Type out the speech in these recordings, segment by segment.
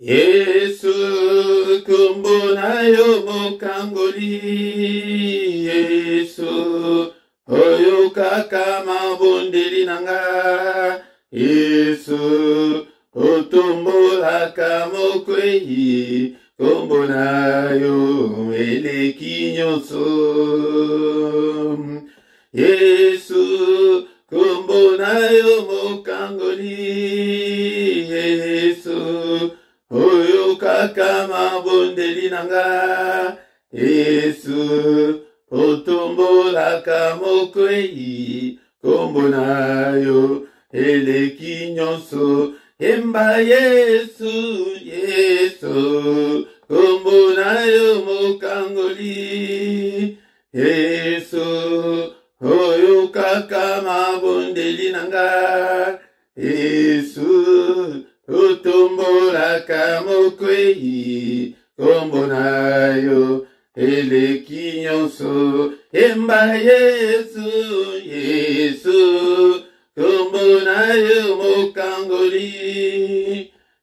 Yesu kombo na yo mokangoli. Yesu oyo kaka mabondeli nanga. Yesu otombolaka mokwei. Kombo na yo eleki nyonso. Yesu kombo na yo mokangoli. Yesu oyo kaka mabondeli nanga. Yesu otombolaka mokwei. Kombo na yo eleki nyonso. Emba Yesu, Yesu, kombo na yo mokangoli. Yesu, oyo kaka mabondeli nanga. Yesu, otombolaka mokwei. Kombo na yo eleki nyonso. Emba Yesu, Yesu, kombo na yo mokangoli.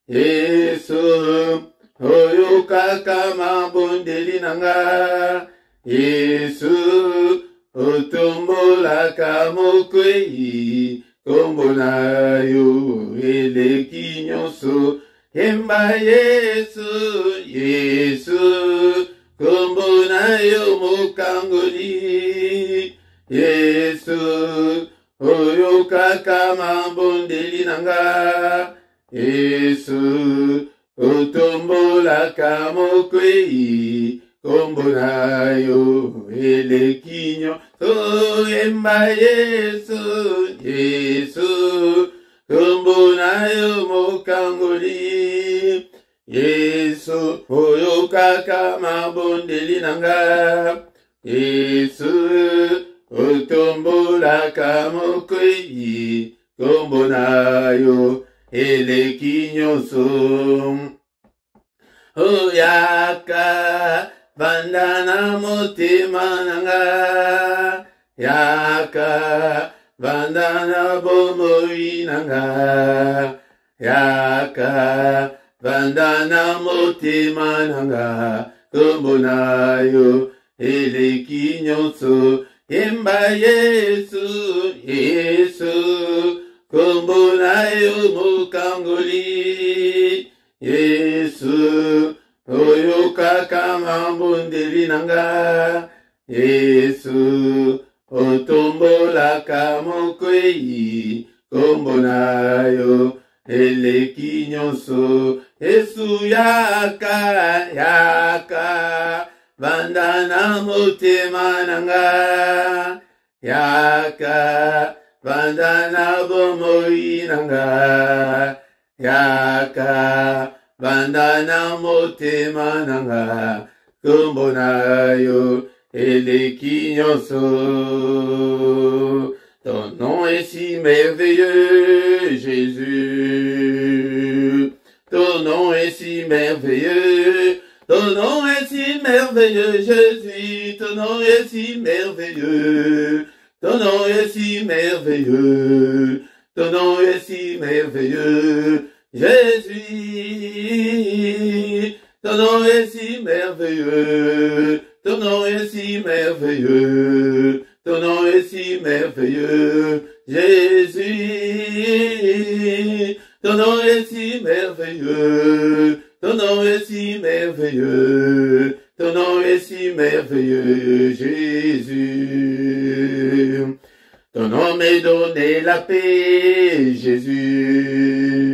Yesu oyo kaka mabondeli nanga. Yesu otombolaka mokwei. Kombo na yo eleki nyonso. Emba Yesu, Yesu, kombo na yo mokangoli. Yesu oyo kaka mabondeli nanga. Yesu otombolaka mokwei. Kombo na yo eleki nyonso. Emba Yesu, Yesu, kombo na yo mokangoli. Yesu oyo kaka mabondeli nanga. Yesu otombolaka mokwei. Kombo na yo eleki nyonso. Oyaka bandana motema nanga. Yaka bandana bomoi nanga. Yaka bandana motema nanga. Kombo na yo eleki nyonso. Emba Yesu, Yesu, kombo na yo mokangoli. Yesu oyo kaka mabondeli nanga. Yesu otombolaka mokwei. Kombo na yo eleki nyonso. Yesu yaka, yaka bandana motema nanga. Yaka bandana bomoi nanga. Yaka bandana motema nanga. Kombo na yo eleki nyonso. Ton nom est si merveilleux, Jésus. Ton nom est si merveilleux. Ton nom est si merveilleux, Jésus. Ton nom est si merveilleux. Ton nom est si merveilleux. Ton nom est si merveilleux, Jésus. Ton nom est si merveilleux. Ton nom est si merveilleux. Ton nom est si merveilleux, Jésus. Ton nom est si merveilleux. Ton nom est si merveilleux. Ton nom est si merveilleux, Jésus. Ton nom m'est donné la paix, Jésus.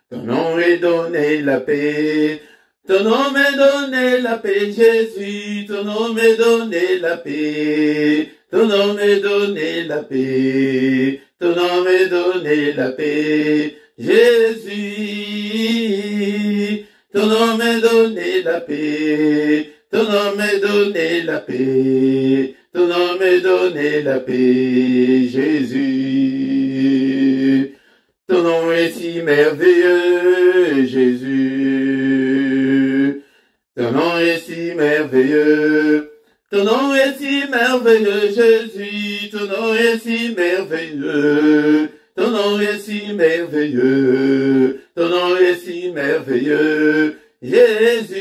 Ton nom est donné la paix. Ton nom m'est donné la paix, Jésus. Ton nom m'est donné la paix. Ton nom m'est donné la paix. Ton nom m'est donné la paix, Jésus. Ton nom m'est donné la paix. Ton nom m'est donné la paix. Ton nom m'est donné la paix, Jésus. Ton nom est si merveilleux, Jésus. Ton nom est si merveilleux. Ton nom est si merveilleux, Jésus. Ton nom est si merveilleux. ton nom est si merveilleux, ton nom est si merveilleux, Jésus,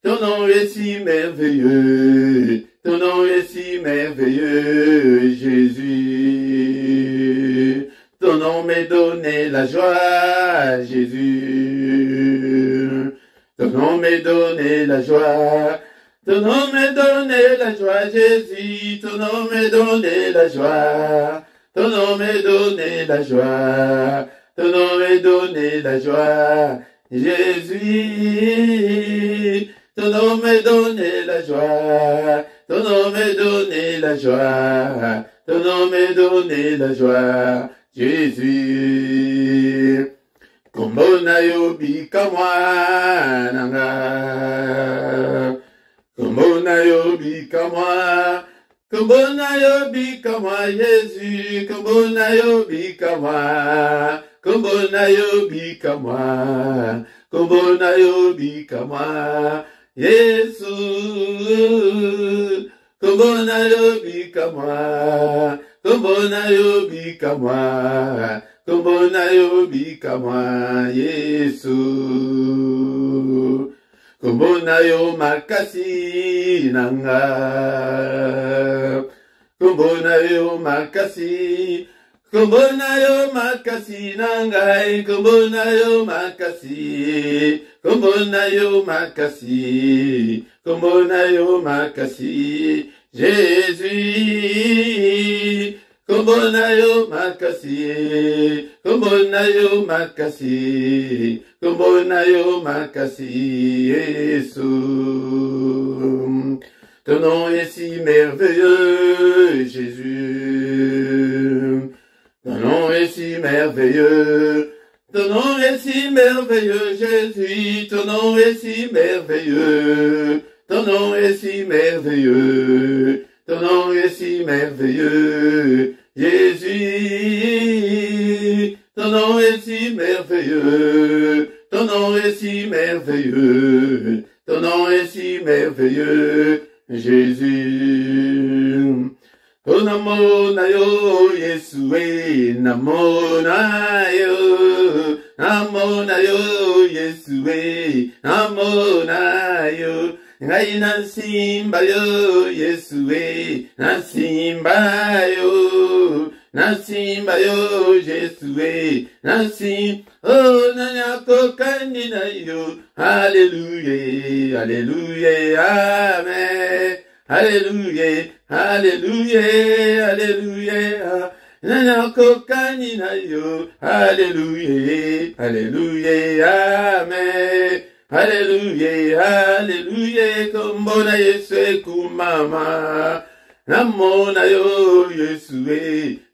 ton nom est si merveilleux, ton nom est si merveilleux, Jésus. Ton nom m'est donné la joie, Jésus. Ton nom m'est donné la joie. Ton nom m'est donné la joie, Jésus. Ton nom m'est donné la joie. Ton nom m'est donné la joie. Ton nom m'est donné la joie, Jésus. Ton nom m'est donné la joie. Ton nom m'est donné la joie. Ton nom m'est donné la joie, Jésus. Kombona yobi kamwa nanga. Kombona yobi kamwa. Kombona yobi kamwa Jésus. Kombona yobi kamwa. Kombona yobi kamwa. Kombona yobi kamwa Yesu. Kombona yobi kamwa. Kombona yobi kamwa. Kombona yobi kamwa Yesu. Kombona yo makasi nanga. Kombona yo makasi. Kombona yo makasi nangai. Kombona yo makasi. Kombona yo makasi. Kombona yo makasi. Jésus. Kombona yo makasi. Kombona yo makasi. Kombona yo makasi. Yesu. Ton nom est si merveilleux, Jésus. Ton nom est si merveilleux. Ton nom est si merveilleux, Jésus. Ton nom est si merveilleux. Ton nom est si merveilleux. Ton nom est si merveilleux, Jésus. Ton nom est si merveilleux. Ton nom est si merveilleux. Ton nom est si merveilleux, Jésus. Oh namo na yo Yesue, namo na yo, namo na yo Yesue, namo na yo. Ngai na simba yo Yesue, na simba yo, na simba yo Yesue, na simba. Oh na nyako kanina yo, Alléluia, Alléluia, Amen. Alléluia, Alléluia, Alléluia. Nana kokani na yo. Alléluia, Alléluia, Amen. Alléluia, Alléluia. Kombona Yesu kumama. Namona yo Yesu,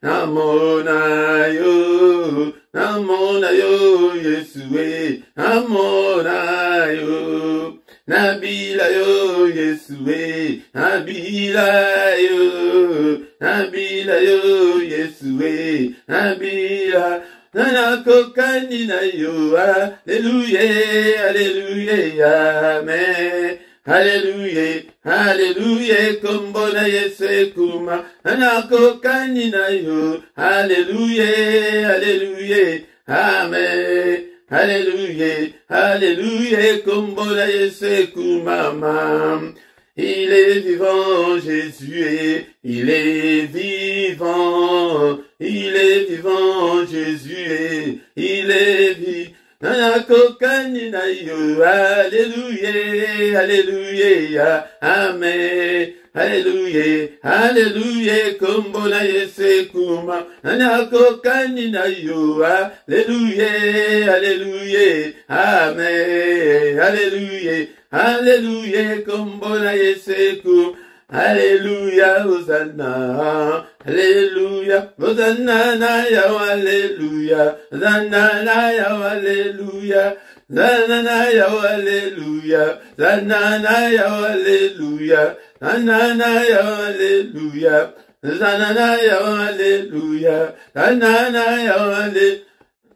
namona yo. Namona yo Yesu, namona yo. Nabila yo Yesue, Nabila yo, Nabila yo Yesue, Nabila, Nana kokani na yo, Alléluia, Alléluia, Amen. Alléluia, Alléluia, kombona Yesu kuma, Nana kokani na yo, Alléluia, Alléluia, Amen. Alléluia, Alléluia, kombona Yesu kumama. Il est vivant, Jésus, il est vivant. Il est vivant, Jésus, il est vivant. Nana kokani na yo, Alléluia, Alléluia, Amen. Alléluia, Alléluia, kombona Yesu kuma. Nana kokani na yo, Alléluia, Alléluia, Amen. Alléluia, Alléluia, kombona Yesu kuma. Alléluia, Hosanna, Alléluia, Hosanna na ya, Alléluia, Hosanna na ya, Alléluia, Hosanna na ya, Alléluia, Hosanna na ya, Alléluia, Hosanna na ya, Alléluia, Hosanna na ya, Alléluia, Hosanna na ya, Alléluia,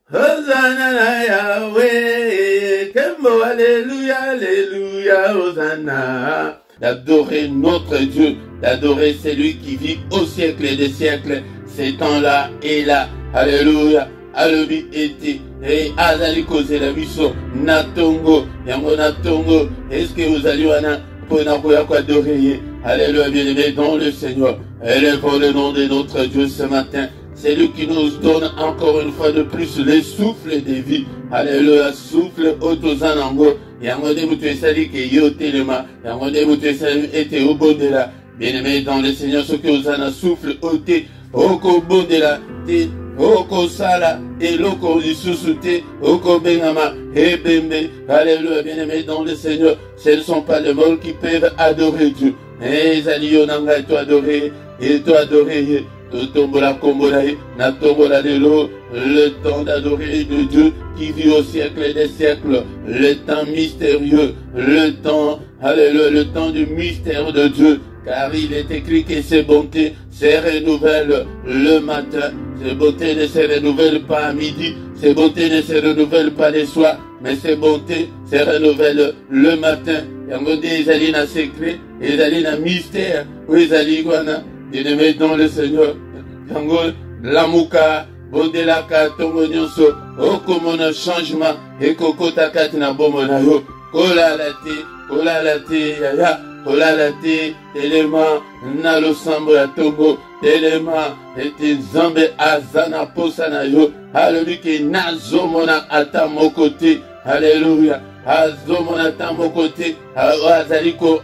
Hosanna na Yahweh, Kembo, Alléluia, Alléluia, Hosanna. D'adorer notre Dieu, d'adorer celui qui vit au siècle des siècles, ces temps-là et là. Alléluia. Alobi ete et azali kozela biso natongo yango natongo. Est-ce que vous allez wana pona koya ko adorer? Alléluia, bien-aimé dans le Seigneur. Élevons le nom de notre Dieu ce matin. C'est lui qui nous donne encore une fois de plus le souffle de vie. Alléluia, souffle otozanango. Yango de mutu esali ke yotelema. Yango de mutu esali ete obondela. Bien-aimé dans le Seigneur, ce que vous en souffle ote oko bondela te oko sala eloko lisusu te oko bengama ebembe. Alléluia, bien-aimé dans le Seigneur. Ce ne sont pas les morts qui peuvent adorer Dieu. Mais Zaliyo nanga toi adorer et toi adorer. Totombola kombolaye, na tombola lelo, le temps d'adorer de Dieu qui vit au siècle des siècles, le temps mystérieux, le temps, alléluia, le temps du mystère de Dieu, car il est écrit que ses bontés se renouvellent le matin, ses bontés ne se renouvellent pas à midi, ses bontés ne se renouvellent pas le soir, mais ses bontés se renouvellent le matin. Yango de ezali na secret, ezali na mystère, ou ezali wana. Bien-aimé dans le Seigneur, yango lamuka bondelaka tongo nyonso okomona changement ekokota kati na bomona yo kolala te yaya kolala te telema na losambo ya tongo telema ete nzambe aza na posa na yo. Alléluia, ke nazomona ata moko te. Alléluia, azomona ata moko te. Azali ko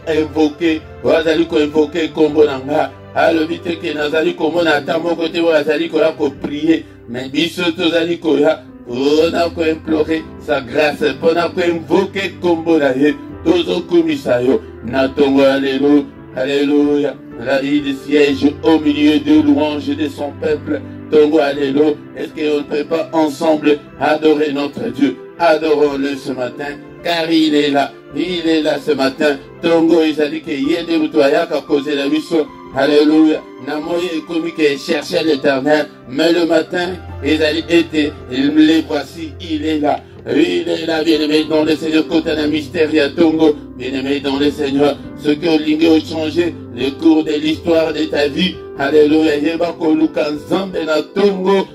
invoke kombo na nga. Alléluia, que nazali komona ata moko te oyo azali koya ko prier, mais biso tozali koya pona ko implorer sa grâce, pona ko invoquer kombo na ye tozokumisa yo na tongo ya lelo. Alléluia, il siège au milieu de louanges de son peuple. Tongo alléluia. Est-ce qu'on ne peut pas ensemble adorer notre Dieu? Adorons-le ce matin, car il est là ce matin. Tongo ezali ke yede mutoyaka causer la mission. Alléluia. Namoye ekomi ke cherchait l'Éternel, mais le matin ezali été, les voici, il est là. Il est là, bien-aimé dans le Seigneur, côté un mystère à Tongo, bien-aimé dans le Seigneur, ce que Olingue a changé, le cours de l'histoire de ta vie. Alléluia. Yebako Luka Nzambe na Tongo,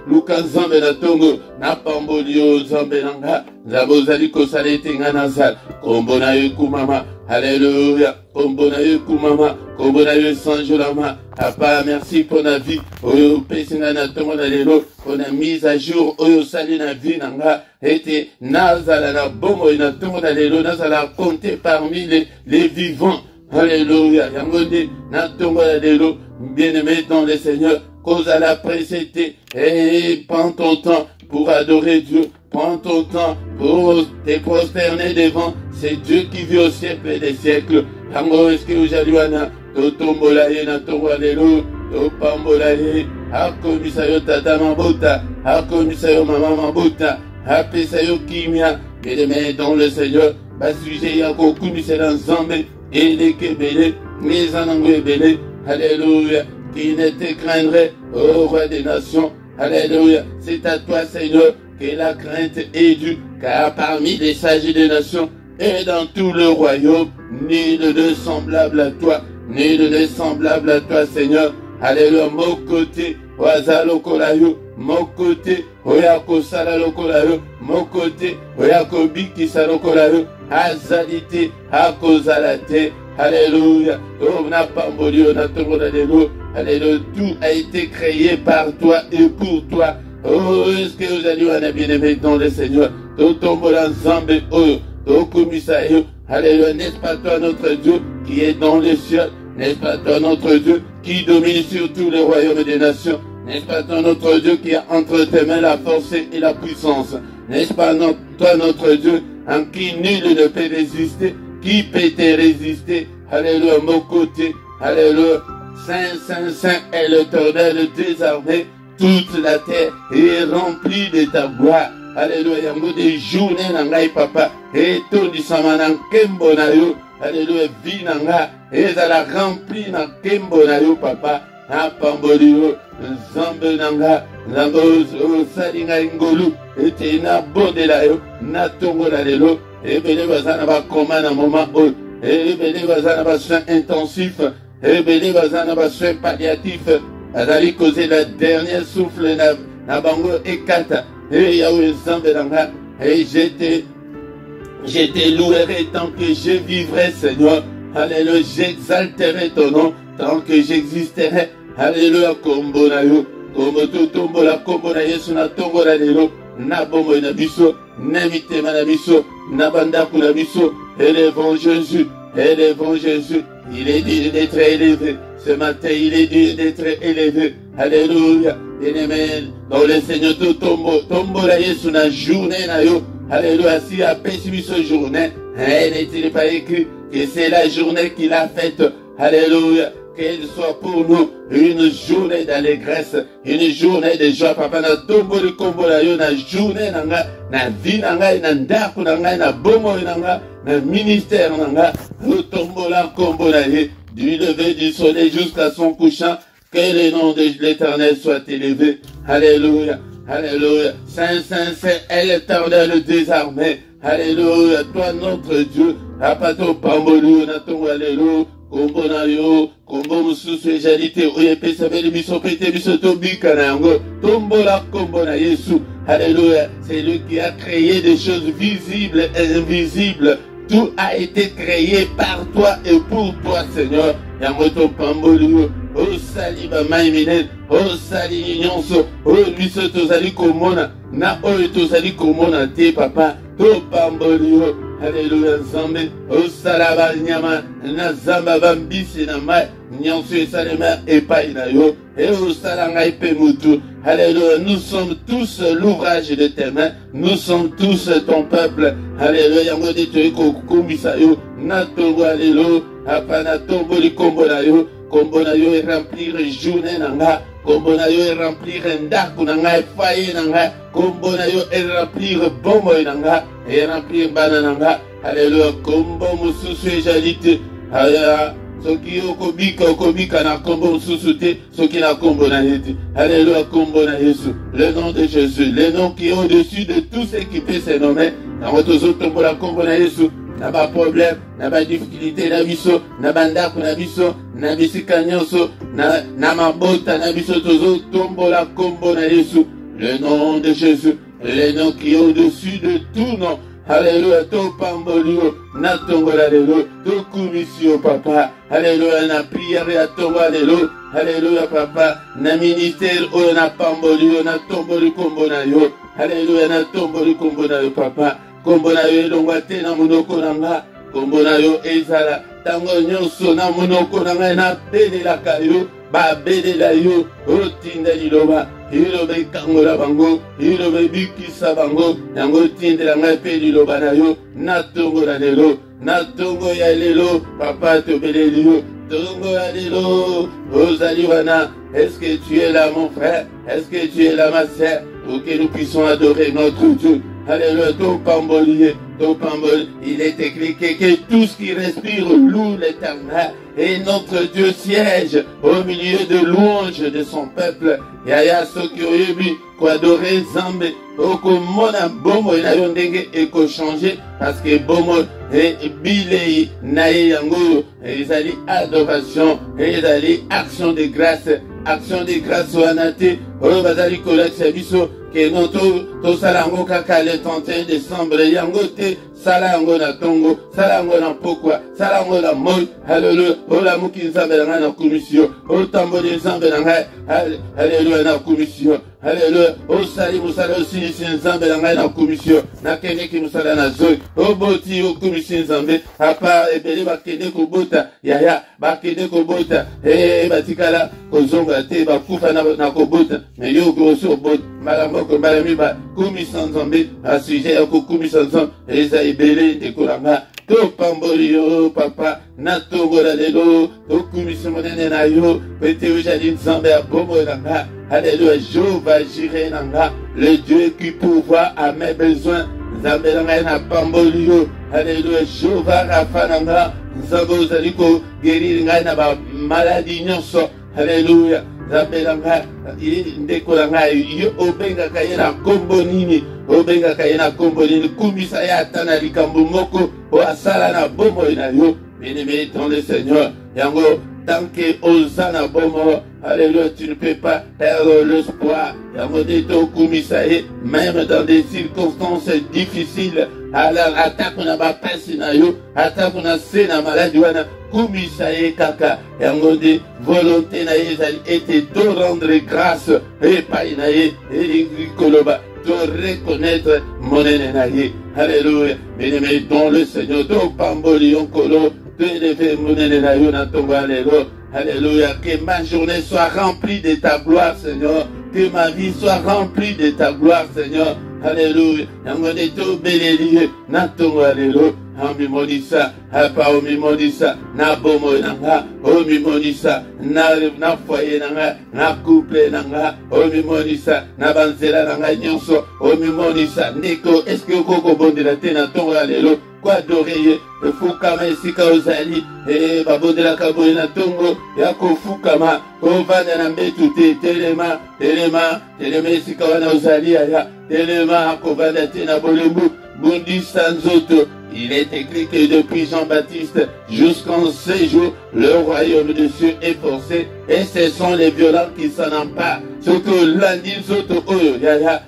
Luka Nzambe na Tongo, na Pambolio Nzambe nanga, Zabozali Kosalete Nganazal, Kombona Yukumama. Alléluia, Kombona Yukumama, Kombona Yusanjolama. Papa, merci pour la vie. Oyo pesina na Tongo na lelo, pour la mise à jour, Oyo sali na vie nanga, ete nazala na bomo na Tongo na lelo, nazala compter parmi les vivants. Alléluia, Yangode, na Tongo na lelo, bien-aimé dans le Seigneur, cause à la précédé, et prends ton temps pour adorer Dieu, prends ton temps pour te prosterner devant, c'est Dieu qui vit au siècle des siècles. Yango est-ce que vous allez wana, totombolaye na tongwalelo, topambolaye, akomisayo tata mabota, akomisayo mama mabota, apesayo kimia, bien-aimé dans le Seigneur, basuje yako kumisela nzambe, elekebele, mezanango ebele, alléluia. Qui ne te craindrait, ô roi des nations. Alléluia. C'est à toi, Seigneur, que la crainte est due, car parmi les sages des nations et dans tout le royaume, nul ne semblable à toi, nul ne semblable à toi, Seigneur. Alléluia. Mon côté, Wazalo Kolayo, mon côté, Oyako Salalo Kolayo, mon côté, Oyako Biki Salo Kolayo, Azalite, Akozalate. Alléluia. Oh, n'a pas moli, on a tout alléluia. Alléluia. Tout a été créé par toi et pour toi. Oh, est-ce que vous allez en bien-aimé dans le Seigneur? Tout tombe ensemble. Oh, tout commissaire. Alléluia. N'est-ce pas toi notre Dieu qui est dans les cieux? N'est-ce pas toi notre Dieu qui domine sur tous les royaumes des nations? N'est-ce pas toi notre Dieu qui a entre tes mains la force et la puissance? N'est-ce pas toi notre Dieu en qui nul ne peut résister? Qui peut te résister? Alléluia, mon côté. Alléluia. Saint, Saint, Saint est l'Éternel des armées. Toute la terre est remplie de ta gloire. Alléluia. Yango des journées nangai papa. Et tout du samanan kembo na yo. Alléluia. Vie nanga. Et ça la remplie na kembo na yo papa. Apamboli yo. Zambe nanga. Zambo salinga ingolu. Et te na bonde la yo. Na tongo la lelo. Et bien, bazana va commander un moment où, et bien, bazana va soin intensif, ebele bazana ba soins palliatifs azali causer la dernière souffle na bango ekata et Yahweh Nzambe nanga et j'étais louerai tant que je vivrai, Seigneur. Alléluia, j'exalterai ton nom tant que j'existerai. Alléluia, kombo na yo, kombo to tombo la kombo na Yesu na tongo na lelo, na bombo na biso, na mitema na biso, na bandaku na biso, élevons Jésus, élevons Jésus. Il est dit d'être élevé. Ce matin, il est dit d'être élevé. Alléluia. Bien-aimé, dans le Seigneur to tombo la Yesu na journée na yo. Alléluia, si à péché ce journée, n'est-il pas écrit que c'est la journée qu'il a faite. Alléluia, qu'elle soit pour nous une journée d'allégresse, une journée de joie. Papa, na tombo de kombo la yo, na journée nanga, na vie nanga, na ndaku nanga, na bomo nanga, na ministère nanga, nous tombo la kombo la yo, du lever du soleil jusqu'à son couchant, que le nom de l'Éternel soit élevé. Alléluia. Alléluia. Saint, Saint, Saint, est l'Éternel désarmé. Alléluia. Toi, notre Dieu. Apato pambolu, natongo, alléluia. Kombo na yo, kombo mususu ejalite, oye pesa beli biso pete biso tobika na yango. Tombo la kombo na Yesu. Alléluia. C'est lui qui a créé des choses visibles et invisibles. Tout a été créé par toi et pour toi, Seigneur. Yamoto pambolu. O sali ba maimine, o sali nyonso, o biso tozali komona, na oyo tozali komona te papa, to pamboli yo, Alléluia Nzambe, o sala ba nyama, na zamba ba mbisi na mai, nyonso esalema epai na yo, et o sala ngai pe mutu. Alléluia, nous sommes tous l'ouvrage de tes mains, nous sommes tous ton peuple. Alléluia, yango de toyi kokumisa yo, na tongo alléluia, apa na tombo li kombo na yo. Kombo na yo remplir journée nanga, kombo na yo remplir ndaku nanga, faye nanga, kombo na yo remplir bombo nanga, et remplir bana nanga. Alléluia, kombo mususu ejalite. Alléluia, soki okobika na kombo mususu te, soki na kombo na yete. Alléluia, kombo na Yesu, le nom de Jésus, le nom qui est au-dessus de tout ce qui peut se nommer. Na motozo tombo la kombo na Yesu. Na ba problème, na ba difficulté na biso, na bandako na biso, na bisika nyonso, na mabota na biso tozo tombo la kombo na Yesu. Le nom de Jésus, le nom qui est au-dessus de tout nom. Alléluia, to pambolio, na tongo la lelo, to kumisio papa. Alléluia, na prière ya tongo la lelo. Alléluia papa, na ministère o na pambolio, na tombo li kombo na yo. Alléluia, na tombo li kombo na yo papa. Kombo na yo elongwa te na monoko na nga, kombo na yo ezala tango nyonso na monoko na nga na belelaka yo, babelela yo, otinda liloba, liloba ekangola bango, liloba ebikisa bango, yango otindela ngai mpe liloba na yo, na tongo na lelo, na tongo ya lelo, papa tobeleli yo, tongo ya lelo, ozali wana. Est-ce que tu es là mon frère? Est-ce que tu es là ma sœur? Pour que nous puissions adorer notre Dieu. Alléluia, ton pambolier, ton pambol. Il est écrit que tout ce qui respire loue l'Éternel. Et notre Dieu siège au milieu de louanges de son peuple. Yaya soki oyebi ko adorer Nzambe okomona bomo na yo ndenge ekochange parce que bomo bilei na ye yango ezali adoration, ezali action de grâce wana te oyo bazali kolakisa biso ke no tosala yango kaka le 31 décembre yango te, sala yango na tongo, sala yango na pokwa, sala yango na moi. Alléluia, olamuki Nzambe na ngai na komisio, otamboli Nzambe na ngai, alléluia na komisio. Alléluia, osali musala osilisi Nzambe na ngai na komisio, nakendeki musala na zoi, oboti okomisi Nzambe, apa ebele bakende kobota, yaya bakende kobota, batikala kozonga te, bakufa na kobota, me yo okosi obota, mbala moko mbala miba, komisa Nzambe, asuje ya kokumisa Nzambe, eza ebele ndekolanga, topamboli yo papa, na tongo la lelo, tokumisi monene na yo, pete ojali Nzambe abomo nanga. Alléluia, Jéhovah Jireh nanga, le Dieu qui pourvoit à mes besoins. Nzambe nanga na pamboli yo. Alléluia, Jéhovah Rapha nanga, Nzambe ozali ko guérir ngai na ba maladie nyonso. Alléluia, Nzambe nanga ndeko nanga yo obengaka ye na kombo nini, obengaka ye na kombo nini, kumisa ya ata na likambo moko o asala na bomoi na yo. Bien-aimé dans le Seigneur, yango tant que Osana Bomo, alléluia, tu ne peux pas perdre l'espoir. Même dans des circonstances difficiles, alors attaque on a pas passé na yo, attaque on a c'est na maladie wana, kumisaye kaka, yangode volonté na yezali était de rendre grâce et pas inaye et koloba. De reconnaître mon ennemi. Alléluia. Bien-aimé, dans le Seigneur, do pamboli onkolo, de lever mon ennemi na tongo, alléluia. Alléluia. Que ma journée soit remplie de ta gloire, Seigneur. Que ma vie soit remplie de ta gloire, Seigneur. Alléluia. Yangone to beleli na tongo, alléluia. Omimonisa, apa omimonisa, na bomo nanga, omimonisa, na foyer nanga, na couple nanga, omimonisa, na banzela nanga nyonso, omimonisa, ndeko, est-ce que koko bondela te na tongo alelo, kwa doreye, fukama esika ozali, babondela kaboye na tongo, yako fukama, ovanda na mbetu te, telema esika wana ozali aya, telema akovanda te na bolembu, bundisa nzoto. Il est écrit que depuis Jean-Baptiste jusqu'en ces jours, le royaume de Dieu est forcé et ce sont les violents qui s'en emparent. Surtout lundi, surtout yaya,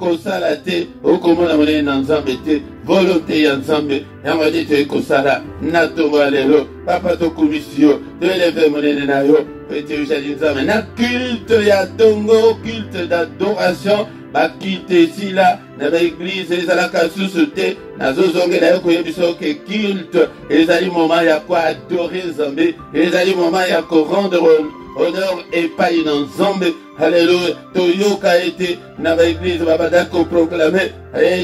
kosala te, komona mone na nzambe te, volonté ya nzambe, yango di te kosala, na tongo alelo, papa to komisio, te leve monene na yo, pete ujali nzambe, na culte ya tongo, culte d'adoration, bakilte esila na baeglise ezalaka susu te nazozongela yo koyebiso ke culte ezali moment ya koadore nzambe ezali moment ya korendre honneur epai na nzambe. Alléluia. Toyoka ete na baeglise babada koproclame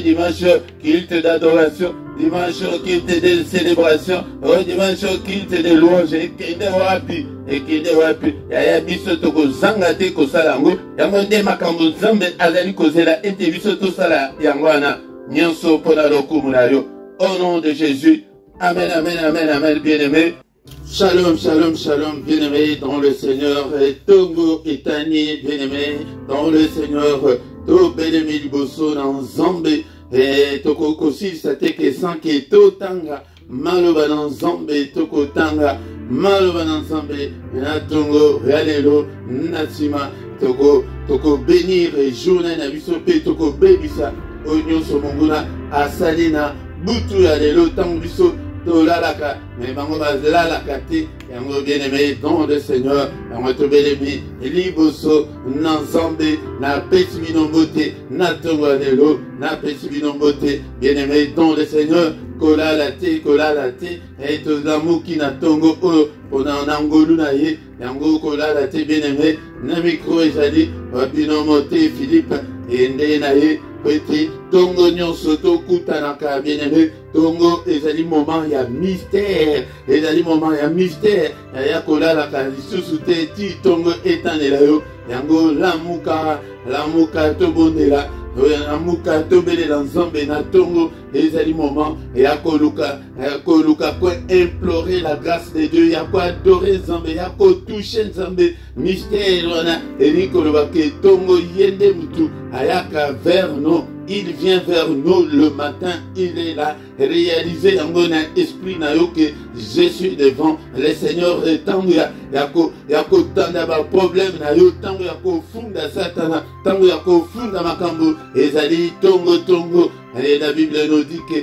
dimanche culte d'adoration, dimanche culte de célébration, dimanche culte de louange, ekende wapi yaya biso tokozanga te kosala yango yango nde makambo nzambe azali kozela ete biso tosala yango wana nyonso mpona lokumu na yo. Au nom de Jésus, amen, amen, amen, amen, bien-aimé. Shalom, shalom, shalom, bien-aimé dans le Seigneur, Tongo et Tani, bien-aimé dans le Seigneur, to bien-aimé liboso na nzambe, toko kosi sateke sanke to tanga, maloba na nzambe toko tanga, maloba na nzambe, na tongo, alelo, nasima, toko bénir journée na biso pe toko bebisa, onyoso monguna, asalina, butu alelo, tango biso, tolalaka, mais bango bazelalaka te, yango bien-aimé dans le Seigneur, yango to belemi, liboso, nanzambe, na pesi binombote, na tongo alelo, na pesi binombote, bien-aimé dans le Seigneur, kolala te, et to zamuki na tongo o, pona nangolu na ye, yango kolala te, bien-aimé, na micro ezali, binomote Philippe, et nde na ye, petit tongo nyonso tokutanaka bien-aimé tongo ezali moment ya mystère ezali moment ya mystère ya kolalaka lisusu te ti tongo etanela yo yango lamuka tobondela lamuka tobelela nzambe na tongo ezali moment ya koluka ko implorer la grâce de Dieu ya ko adorer nzambe ya ko toucher nzambe mystère wana elikoloba ke tongo yende mutu ayaka vers nous. Il vient vers nous le matin, il est là, réalisé en mon esprit na yo que je suis devant le Seigneur. Tango yako tanda ba problème na yo, tango yako funda satana, tango yako funda makambo, ezali tongo. Et la Bible nous dit que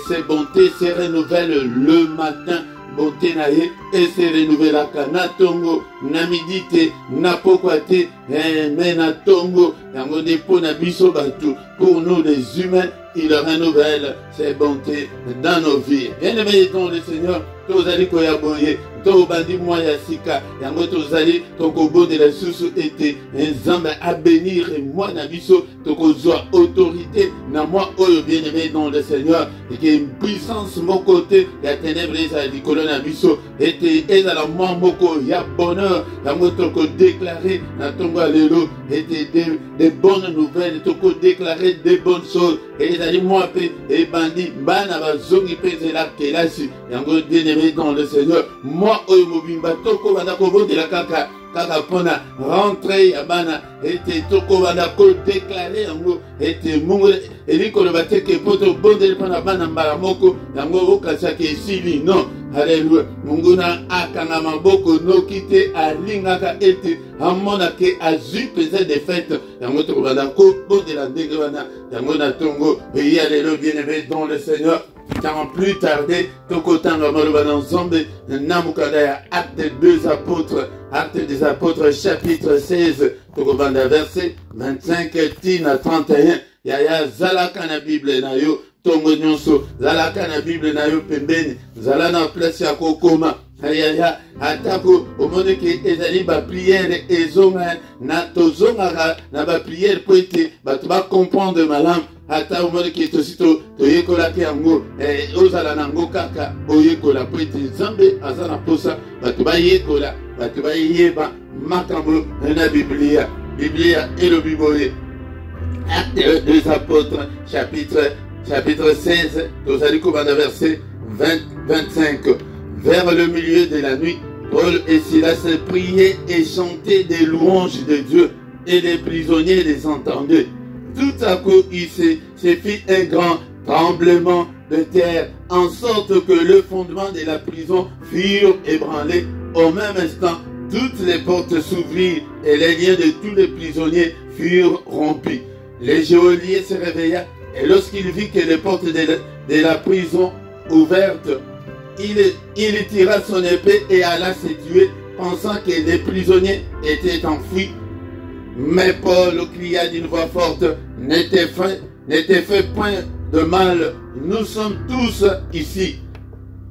ses bontés se renouvellent le matin. Bonté na ye et se renouvelaka na tongo na midite na pokwate mais na tongo yango depo na biso batu pour nous les humains il renouvelle ses bontés dans nos vies. Bien-aimés dans le Seigneur, tozali koyaboye to bandi mwa ya sika yango tozali tokobondela susu ete nzambe a bénir moi na biso tokozwa autorité na moi oyo bien-aimé dans le Seigneur et que puissance mon côté ya ténèbres ezala likolo na biso ete ezala mwa moko ya bonheur yango toko déclarer na tongo lelo ete des bonnes nouvelles toko déclarer des bonnes choses et ezali mwa pe e bandi bana bazongi pe ezela kelasi yango bien-aimé dans le Seigneur moi oyo mobimba toko banda kobondela kaka pona rentrée ya bana ete toko banda ko déclarer yango ete mungu elikolo bateke poto bondela pona bana mbala moko yango okasaki esili non Alléluia. Munguna akanga maboko no kite alingaka ete amona ke azu pesa de fête. Yango to bana ko bo de la ndenge wana. Yango na tongo et alléluia bien-aimé dans le Seigneur. Sans plus tarder, Tokotanga Malobana ensemble, Namukadaya, acte des apôtres, chapitre 16, Tokobanda verset 25, Tina 31, Yaya Zalaka na Bible na yo, Tongo Nyonso, Zalaka na Bible na yo pembeni, Zalana place ya kokoma, Yaya, atako, au monde qui ezali ba prière ezonga, na tozonga na ba prière pour être, ba tu vas comprendre ma langue. Ata umone ki tosito toyekola ke yango ozala nango kaka oyekola po ete Nzambe aza na posa bato bayekola bato bayeba makambo na Biblia elobi boye. Acte des apôtres chapitre 16 tozali kobanda verset 25. Vers le milieu de la nuit, Paul et Silas priaient et chantaient des louanges de Dieu et les prisonniers les entendaient. Tout à coup, il se fit un grand tremblement de terre, en sorte que le fondement de la prison furent ébranlés. Au même instant, toutes les portes s'ouvrirent et les liens de tous les prisonniers furent rompus. Le geôlier se réveilla et lorsqu'il vit que les portes de la prison ouvertes, il tira son épée et alla se tuer, pensant que les prisonniers étaient enfuis. Mais Paul cria d'une voix forte, n'était fait point de mal, nous sommes tous ici.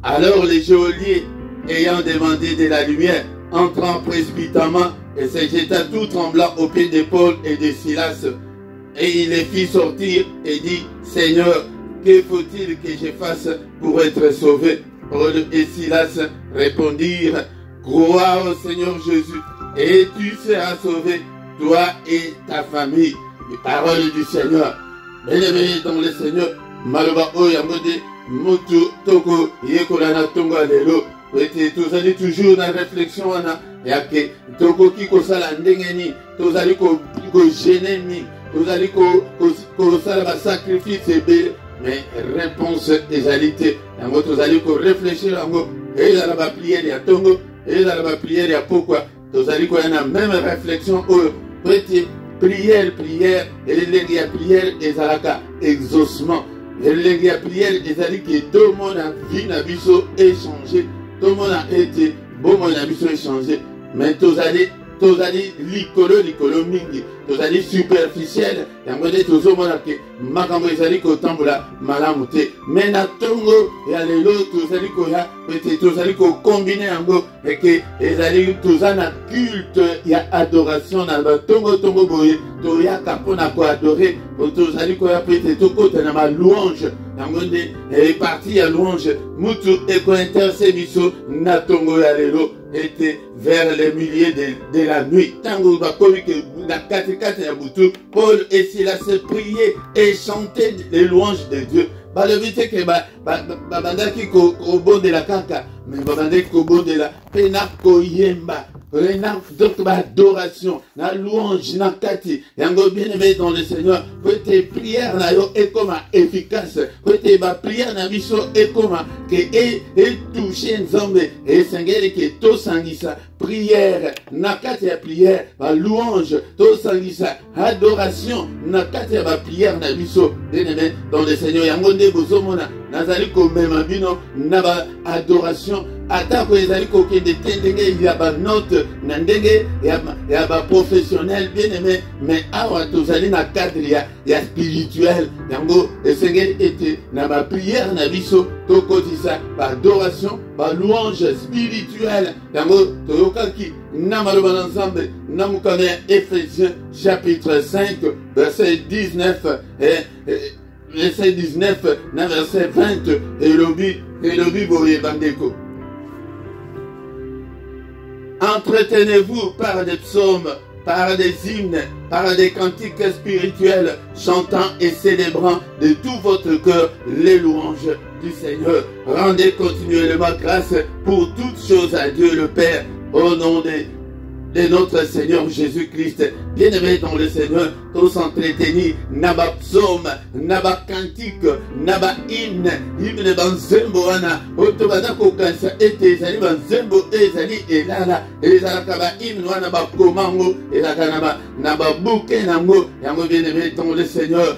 Alors les geôliers, ayant demandé de la lumière, entrant précipitamment et se jeta tout tremblant aux pieds de Paul et de Silas. Et il les fit sortir et dit, Seigneur, que faut-il que je fasse pour être sauvé? Paul et Silas répondirent, crois au Seigneur Jésus et tu seras sauvé, toi et ta famille. Les paroles du Seigneur. Bien-aimé dans le Seigneur, Maloba Oyamode, Mutu Toko, Yekolana Tonga Lelo, et tous allez toujours dans la réflexion, yake Toko Kiko Sala Ndengeni, tous allez ko gêner ni, tous allez ko sala sacrifice ebe, mais réponse égalité. Yango tous allez ko réfléchir yango, et là la prière ya Tongo, et là la prière ya pourquoi, tous allez ko yana même réflexion petit prière, et les prière et zalaka exaucement. Et les prière et zali que tout le monde a vu na biso échangé, tout le monde a été bon mon biso échangé, mais tous allez likolo mingi, tous allez superficiel, yangode tous au monde que makambo ezali ko tambola malamu te, mais na tongo ya lelo tous allez ko ya peut-être tous allez ko combiner yango et que ezali tous na culte ya adoration na tongo boye to ya kapona ko adorer tous allez ko ya peut-être to ko na ma louange yangonde et parti ya louange mutu e ko intercebiso na tongo ya lelo était vers les milliers de la nuit. Tango bakomi que la katikati ya butu, Paul et Silas priaient et chantaient les louanges de Dieu. Ba le vite que bandaki ko bon de la kaka, mais bandaki ko bon de la pena ko yemba. Donc adoration, la louange, na kati, yango bien-aimé dans le Seigneur, que tes prières na yo est comme efficace, que tes prières na biso est comme que et toucher Nzambe et sengeli que to sangisa prière, na kati ya prière, ba louange, to sangisa adoration, na kati ya ba prière na biso bien-aimé dans le Seigneur, yango nde bozomona nazali ko mema bino na ba adoration. Atako ezali kokende te ndenge ya ba note na ndenge ya ba professionnel bien aimé, mais awa tozali na cadre ya spirituel yango esengeli ete na ba prière na biso tokotisa ba adoration ba louange spirituelle yango toyokaki na maloba na Nzambe na mokano ya Ephésiens chapitre 5 verset 19 verset 19 na verset 20 elobi boye bandeko. Entretenez-vous par des psaumes, par des hymnes, par des cantiques spirituels, chantant et célébrant de tout votre cœur les louanges du Seigneur. Rendez continuellement grâce pour toutes choses à Dieu le Père, au nom de notre Seigneur Jésus-Christ. Bien-aimés dans le Seigneur, tous entretenus, naba psaume, naba cantique, naba hymne banzembo wana, otobada kokansa ete ezali banzembo ezali elala, ezalaka ba hymne wana ba komango, ezalaka naba bouquet nango, yango bien-aimés dans le Seigneur,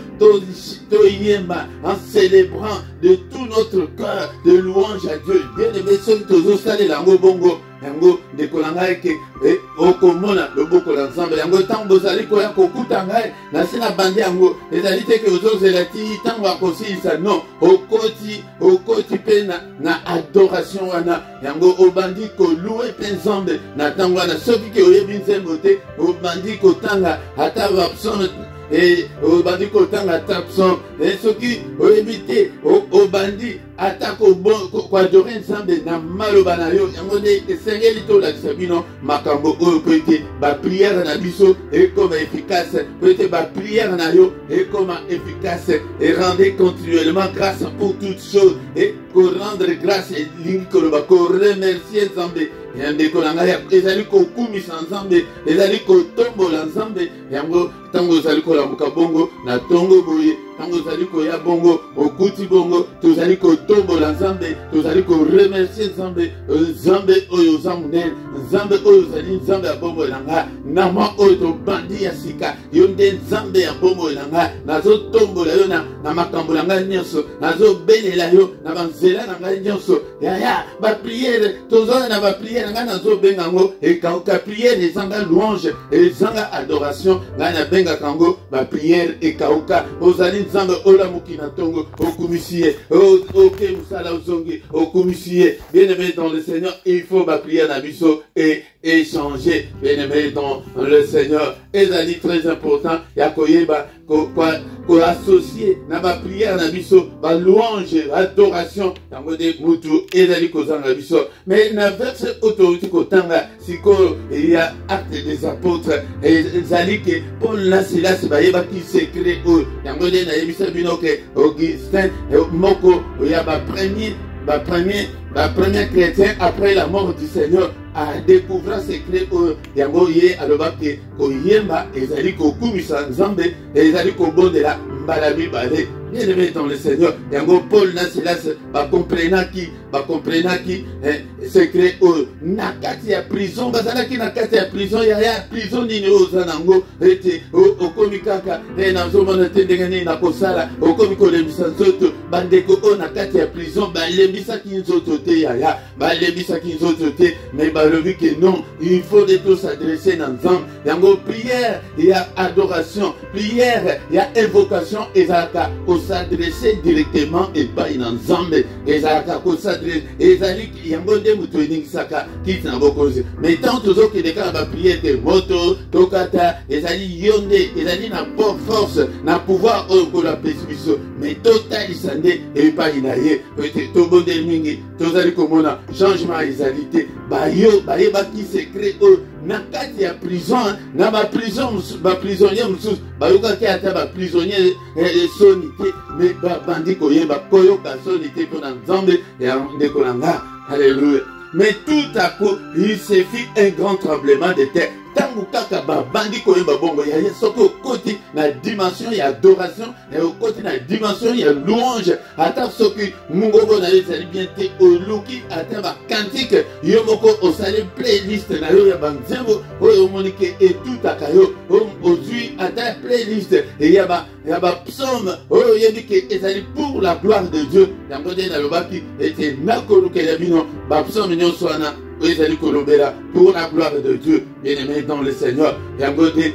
toyemba en célébrant de tout notre cœur de louange à Dieu. Bien-aimés, ceux qui tous salé lango bongo, yango dekolanga eke okomona loboko la nzambe yango ntango bozali koya kokuta ngai na se na bande yango ezali te ke ozozela ti ntango akosilisa non okoti mpe na adoration wana yango obandi kolue mpe nzambe na ntango wana soki ke oyebi nzembo te obandi kotanga ata bapsome obandi kotanga ata psaume soki oyebi te obandi ata koadore nzambe na maloba na yo yango nde esengeli tolakisa bino makambo oyo po ete bapriere na biso ekoma efficace, po ete bapriere na yo ekoma efficace, et rendez continuellement grâce pour toutes choses, et korendre grâce elingi koloba koremercie nzambe ndeko na ngai ezali kokumisa nzambe ezali kotombola nzambe yango ntango ozali kolamuka bongo na tongo boye ntango ozali koya bongo okuti bongo tozali kotombola nzambe tozali koremercie nzambe nzambe oyo oza monene nzambe oyo ozali nzambe ya bombo na ngai na mwa oyo tobandi ya sika yo nde nzambe ya bombo na ngai nazotombola yo na makambo na ngai nyonso nazobelela yo na banzela na ngai nyonso yaya bapriere tozala na bapriere ngai nazobenga yango ekauka priere ezanga louange ezanga adoration ngai nabengaka yango bapriere ekauka ozali nzambe olamuki na ntongo okumisi ye oke mosala ozongi okumisi ye bien-aimé dans le Seigneur il faut bapriere na biso et échanger bien-aimé dans le Seigneur ezali très important ya koyeba associé na ba prière na biso ba louange adoration yango de mutu ezali kozanga biso mais na verset autorité kotanga siko il y a acte des apôtres ezali ke Paul na Silas bayeba ki secret o yango de na yebisa bino ke Augustin moko ya ba premier chrétien après la mort du Seigneur a découvert secret yango ye alobaki koyemba ezali kokumisa nzambe ezali kobondela mbala mibale bien-aimé dans le Seigneur yango Paul na Silas bakomprenaki secret na kati ya prison bazalaki na kati ya prison ya prison nini oza nango ete okomi kaka nazomona te ndenge nini nakosala okomi kolembisa nzoto bandeko oyo na kati ya prison balembisaki nzoto te yaya balembisaki nzoto te mais balobi que non il faut de tous s'adresser na nzambe yango prière ya adoration prière ya invocation ezalaka s'adresser directement epai na nzambe ezalaka kosadresse ezali yango nde moto eningisaka kiti na bokonzi mais tant tozokendeka na bapriere te moto tokata ezali yo nde ezali na force na pouvoir oyo kolapesi biso mais totalisa nde epai na ye ete tobondeli mingi tozali komona changement ezali te bayo bayebaki secret oyo na kati ya prison na baprisonnier mosusu bayokaki ata baprisonnier soni te mais babandi koyeba koyoka soni te mpo na nzambe ya ndeko na nga alléluia mais tout à coup il se fit un grand tremblement de terre tango kaka babandi koyeba bongo ya soki okoti na dimension ya adoration na okoti na dimension ya louange ata soki mungobo na yo ezali bien te oluki ata bakantike yo moko osali playlist na yo ya banzembo oyo omoni ke etutaka yo ozwi ata playlist ya bapsaume oyo oyebi ke ezali pour la gloire de Dieu yango nde nalobaki ete nakolukela bino bapsaume nyonso wana pour la gloire de Dieu, bien-aimé dans le Seigneur. Yango de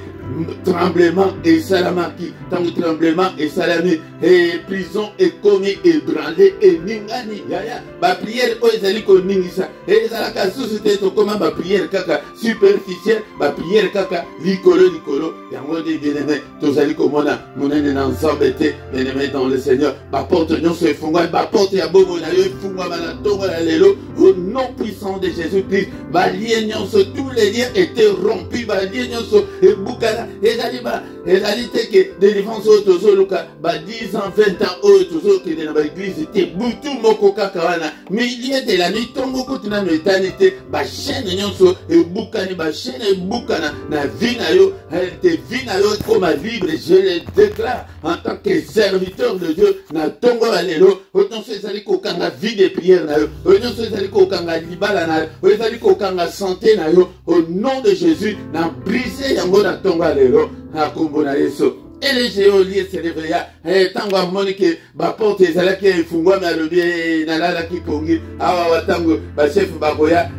tremblement et salamaki, tant tremblement et salami, et prison et commis et brandé et ningani, yaya, ba prière o ezali ko ningisa, et ezalaka société to comment ba prière kaka superficielle, ba prière kaka likolo, yango de bien-aimé, tozali ko mona, monene na ensemble te, bien-aimé dans le Seigneur, ba porte nyon se fungwa, ba porte ya bobo na yo fungwa na tongo la lelo, au nom puissant de Jésus-Christ, ba liens tous les liens étaient rompus, ba liens et bouka ezali ezali te ke délivrance oyo tozoluka ba 10 ans 20 ans oyo tozokende na baeglise te butu moko kaka wana milie de la nuit ntongo kutu nano etani te bachaîne nyonso ebukani bachaîne ebukana na vie na yo te vie na yo ekoma libre. Je le déclare en tant que serviteur de Dieu na ntongo ya lelo oyo nyonso ezali kokanga vie de prière na yo oyo nyonso ezali kokanga libala na yo oyo ezali kokanga santé na yo au nom de Jésus na brise yango na ntongo ya lelo na kombo na Yesu. Et les géoliers se réveilla. Tango amoni ke ba porte ezalaki efungwami alobi nalalaki pongi awa tango ba chef bakoya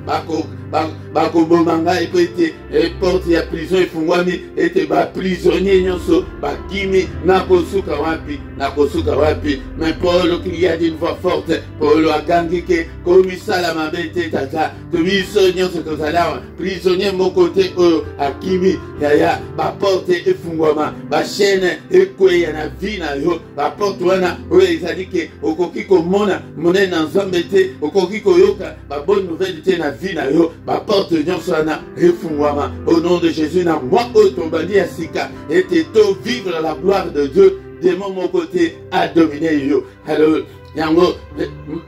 bakoboma ngai po ete porte ya prison efungwami ete ba prisonnier nyonso bakimi nakosuka wapi. Mais Paul cria d'une voix forte, Paul agangi ke komisala mabe te tata tobiso nyonso tozala prisonnier moko te oyo akimi yaya ba porte efungwama ba chaîne ekweya na vie na yo ba porte wana oyo ezali ke okoki komona monene na nzambe te okoki koyoka ba bonne nouvelle te na vie na yo ba porte nyonso wana efungwama au nom de Jésus na moi oyo tobandi ya sika ete to vivre la gloire de Dieu démon mon côté a dominé yo. Alors yango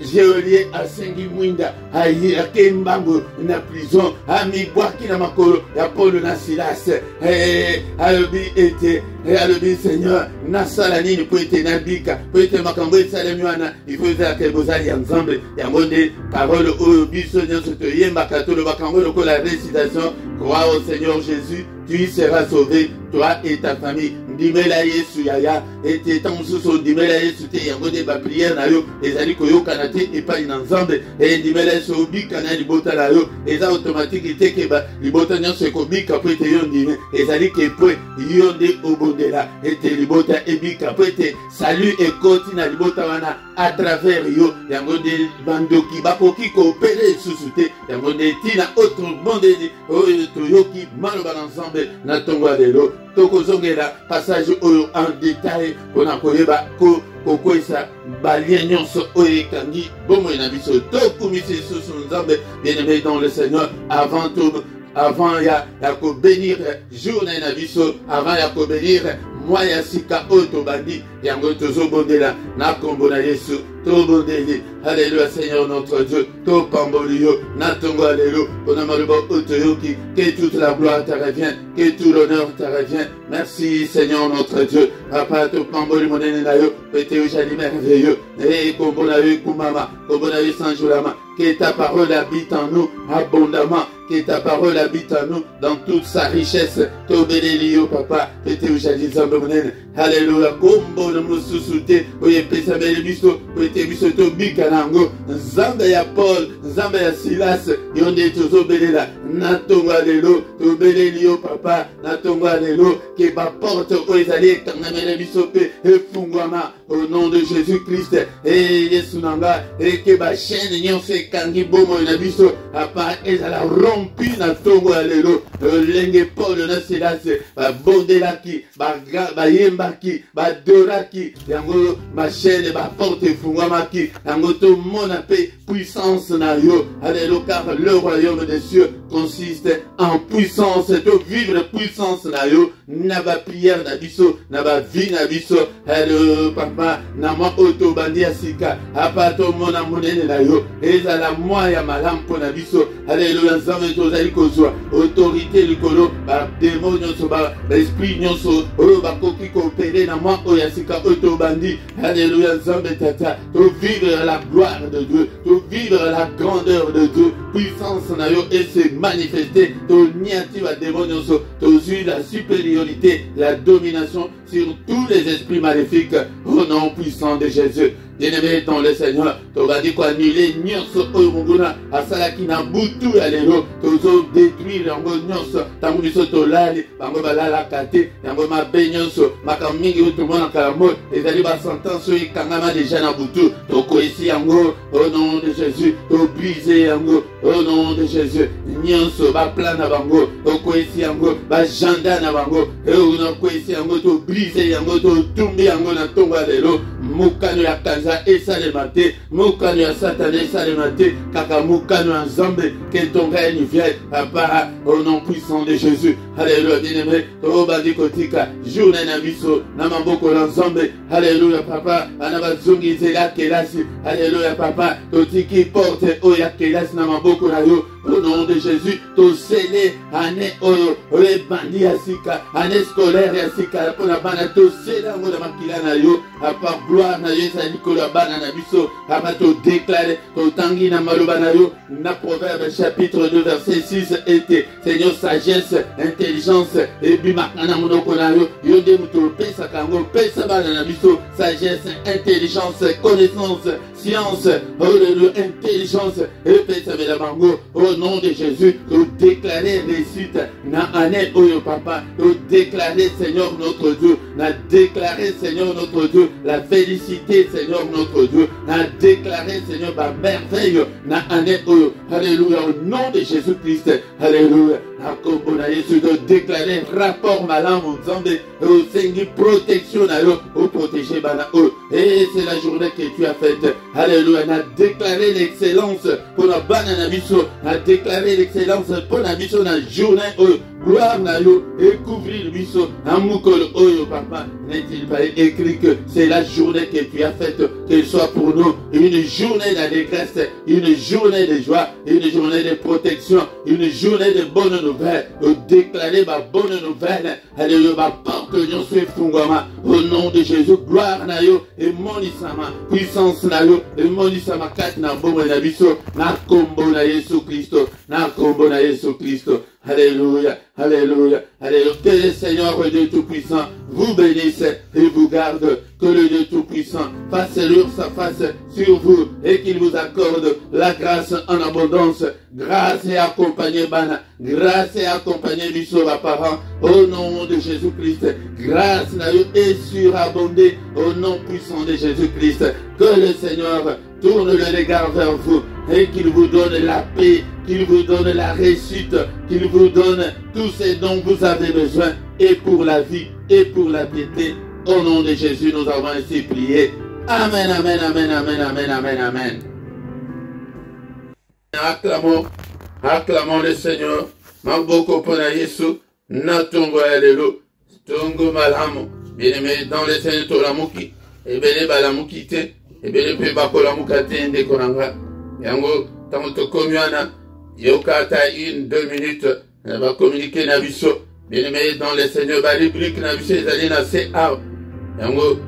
geolier asengi mwinda ayirake mbango na prison amibwaki na makolo ya Paul na Silas alobi ete alobi Seigneur nasala nini po ete nabika po ete makambo esalemi wana ifo ezalaka bozali ya nzambe yango nde parole oyo biso nyonso toyembaka tolobaka yango lokola récitation crois au Seigneur Jésus tu seras sauvé toi et ta famille. Ndimela Yesu yaya ete tamususo ndimela Yesu te yango nde ba prière na yo ezali koyokana te epai na nzambe ndimela Yesu obika na libota na yo eza automatique te ke ba libota nyonso ekobika po ete yo ndime ezali ke po yo nde obondela ete libota ebika po ete salut ekoti na libota wana à travers yo yango nde bandoki bakoki koopere lisusu te yango nde tina autre monde oyo toyoki maloba na nzambe na ntongo ya lelo tokozongela passage oyo en détail mpona koyeba kokwesa balien nyonso oyo ekangi bomoi na biso tokumisi lisusu nzambe bien-aimé dans le Seigneur avant ya kobénir journée na biso avant ya kobénir moi ya sika oyo tobandi yango tozobondela na kombo na Yesu tobondeli. Alléluia Seigneur notre Dieu topamboli yo na ntongo ya lelo mpona maloba oyo toyoki que toute la gloire te revient que tout l'honneur te revient. Merci Seigneur notre Dieu papa topamboli monene na yo ete ozali merveilleux kombo na yo ekumama kombo na yo esanjolama que ta parole habite en nous abondamment que ta parole habite en nous dans toute sa richesse tobeleli yo papa ete ozali nzambe monene. Alléluia kombo na mosusu te oyo epesameli biso po ete biso tobika nango nzambe ya Paul nzambe ya Silas yo nde tozobelela na ntongo ya lelo tobeleli yo papa na ntongo ya lelo ke baporte oyo ezali ekangamela biso mpe efungwama au nom de Jésus-Christ yesu na nga eke bachaîne nyonso ekangi bomoi na biso apa ezala rompi na ntongo ya lelo lenge Paul na Silas babondelaki bayembaki badoraki yango bachaîne baporte efungwamaki yango tomona mpe puissance na yo. Alléluia car le royaume des cieux consiste en puissance to vivre puissance na yo na ba prière na biso na ba vie na biso. Alléluia papa na mwa oto bandi ya sika apa tomona monene na yo ezala mwa ya malamu mpona biso. Alléluia nzambe tozali kozwa autorité likolo ba démon nyonso ba esprit nyonso oyo bakoki koopere na mwa oyo ya sika oto bandi. Alléluia nzambe tata to vivre la gloire de Dieu to vivre la grandeur de Dieu puissance na yo et se manifester to niati ba démon nyonso to zui la supériorité la domination sur tous les esprits maléfiques au nom puissant de Jésus. Bien-aimé dans le Seigneur, tobandi ko annuler nyonso oyo monguna asalaki na butu ya lelo tozo détruire yango nyonso tango biso tolali bango balalaka te yango mabe nyonso makambo mingi oyo tomonaka yango ezali basentence oyo ekangama deja na butu tokoyesi yango au nom de Jésus tobrise yango au nom de Jésus nyonso baplan na bango tokoyesi yango bajanda na bango oyo nakoyesi yango tobrise yango totumbi yango na ntongo ya lelo mukano ya kanza esalema te, mukano ya satana esalema te, kaka mukano ya nzambe, que ton règne vienne, papa, au nom puissant de Jésus. Alléluia, bien-aimé, obandi kotika, journée na biso, na maboko na nzambe. Alléluia, papa, anabazungi nzela kelasi. Alléluia, papa, totiki porte oya kelasi na maboko na yo. Au nom de Jésus, to scellé année oyo, rebandi asika, année scolaire asika, pona bana to scellé ngo na makila na yo, apa gloire na yo sa nikola bana na biso, apa to déclarer, to tangi na maloba na yo, na Proverbe chapitre 2 verset 6 était, Seigneur sagesse, intelligence, et bimakana monoko na yo, yo de muto pesa kango, pesa bana na biso, sagesse, intelligence, connaissance, science, alléluia, intelligence, et pesa la mango, au nom de Jésus, nous déclarer réussite na année oyo papa, nous déclarer Seigneur notre Dieu, na déclarer Seigneur notre Dieu, la félicité Seigneur notre Dieu, na déclarer Seigneur la merveille na année oyo, alléluia, au nom de Jésus-Christ, alléluia, na kombo na Yesu, de déclarer rapport malin mon Nzambe, au Seigneur protection na yo, au protéger bana oyo, et c'est la journée que tu as faite, alléluia, na déclarer l'excellence pour la bana na biso, na déclarer l'excellence pour la mission dans la journée oyo, gloire na yo, et couvrir le biso, na mukolo oyo papa, n'est-il pas écrit que c'est la journée que tu as faite, qu'elle soit pour nous une journée d'allégresse, une journée de joie, une journée de protection, une journée de bonnes nouvelles, de déclarer ma bonne nouvelle, alléluia, ma porte de Dieu soit fungama, au nom de Jésus, gloire na yo, et monisama, puissance na yo, et monisama kat na bomo na biso, na kombo na Yesu Christo, na kombo na Yesu Christo. Alléluia, alléluia, alléluia. Que le Seigneur, le Dieu Tout-Puissant, vous bénisse et vous garde. Que le Dieu Tout-Puissant fasse luire sa face sur vous et qu'il vous accorde la grâce en abondance. Grâce et accompagné Bana. Grâce et accompagné Bissova parents. Au nom de Jésus-Christ. Grâce et surabondée au nom puissant de Jésus-Christ. Que le Seigneur tourne le regard vers vous et qu'il vous donne la paix, qu'il vous donne la réussite, qu'il vous donne tout ce dont vous avez besoin, et pour la vie, et pour la piété. Au nom de Jésus, nous avons ainsi prié. Amen, amen, amen, amen, amen, amen, amen. Acclamons le Seigneur. Mamboko pona Yesu, natongo alelo, tongo malamo. Bien-aimé, dans le Seigneur tolamuki, et bele balamuki te, et bele pe bakolamuka te nde konanga. Yango, tango to komiana, yokata 1-2 minutes, on va communiquer na biso. Bien-aimé, dans le Seigneur, ba rubrique na biso ezali na CA. Yango,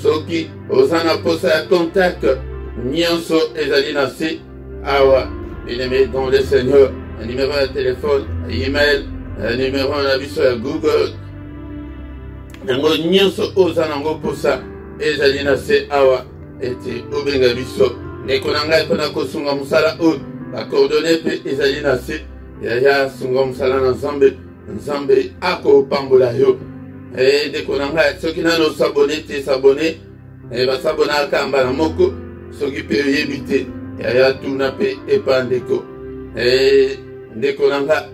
soki, ozana posa contact, nyonso ezali na CA. Bien-aimé, dans le Seigneur, un numéro de téléphone, un email, un numéro na biso ya Google. Yango, nyonso ozana ngo posa ezali na CA. Ete obenga biso. Ndeko na ngai mpona kosunga mosala oyo bakordone mpe ezali na se yaya sunga mosala na nzambe, nzambe akopambola yo. Ndeko na ngai soki nano osabone te sabone, basabonaka mbala moko soki mpe oyebi te yaya tuna mpe epa ndeko. Ndeko na ngai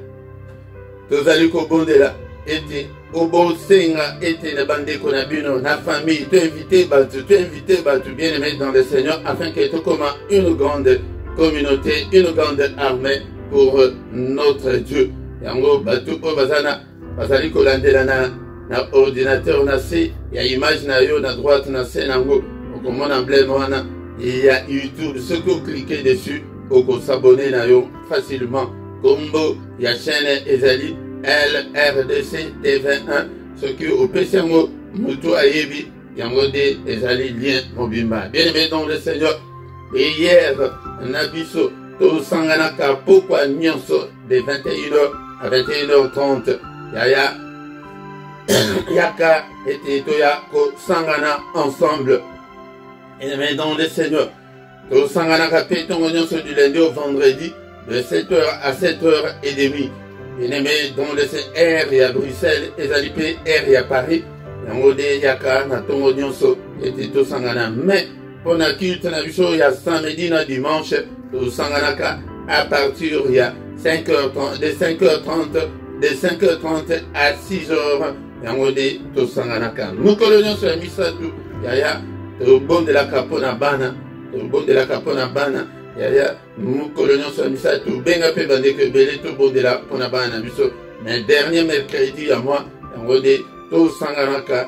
tozali kobondela ete obosenga ete na bandeko na bino na famille, tu invité batu bien aimé dans le Seigneur afin que tu comme une grande communauté, une grande armée pour notre Dieu. Yango batu o bazana bazali kolandela na ordinateur na se ya image na yo na droite na se nango okomona emblème wana il y a YouTube, ce que vous cliquez dessus oko s'abonner na yo facilement. Kombo ya chaîne ezali LRDC TV1, ce qui au PCMO Moutou Ayebi, Yangode ezali lien mobimba. Bien aimé dans le Seigneur, et hier, Nabiso, to Sanganaka, pourquoi Nyonso, de 21h à 21h30, Yaya, Yaka et Toya, ko Sangana ensemble. Bien aimé dans le Seigneur, to Sanganaka, Péton Nyonso du lundi au vendredi, de 7h à 7h30. Bien-aimé, dans le R, il y a Bruxelles, Ezalipé, R, il y a Paris, Yangode, Yaka, Natongo Nyonso, et Tito Sangana. Mais, pour la culte, il y a samedi, dimanche, au Sanganaka, à partir, il y a 5h30, de 5h30 à 6h, Yangode, to Sanganaka. Nous colonions sur la Misatu, Yaya, tobondelaka mpona bana, tobondelaka mpona bana, yaya mokolo nyonso ya misa tobenga mpe bandeko ebele tobondela mpona bana na biso. Mais dernier mercredi ya mois yango nde tosanganaka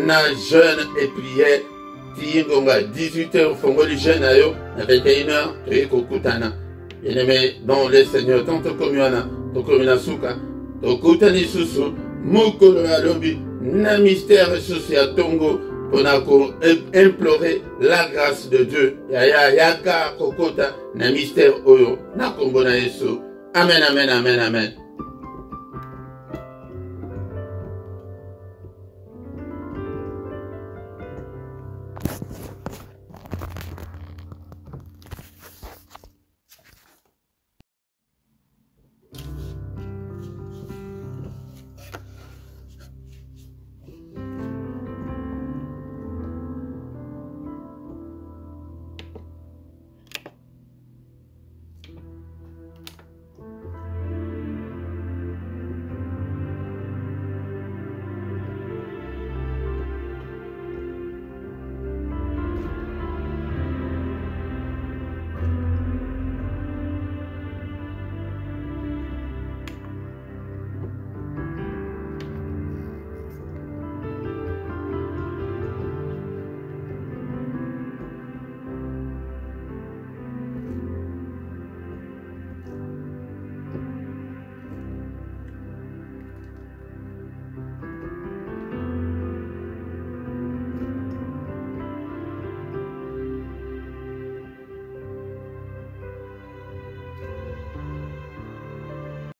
na jeûne et prière tiyingonga 18h fongoli jeûne na yo na 21h toye kokutana. Bien-aimé dans le Seigneur, tant tokomi wana tokomi na suka tokutani susu mokolo ya lobi na mystère susu ya tongo mpona implorer la grâce de Dieu. Yaya yaka kokota na mystère oyo na kombo na Yesu. Amen, amen, amen, amen.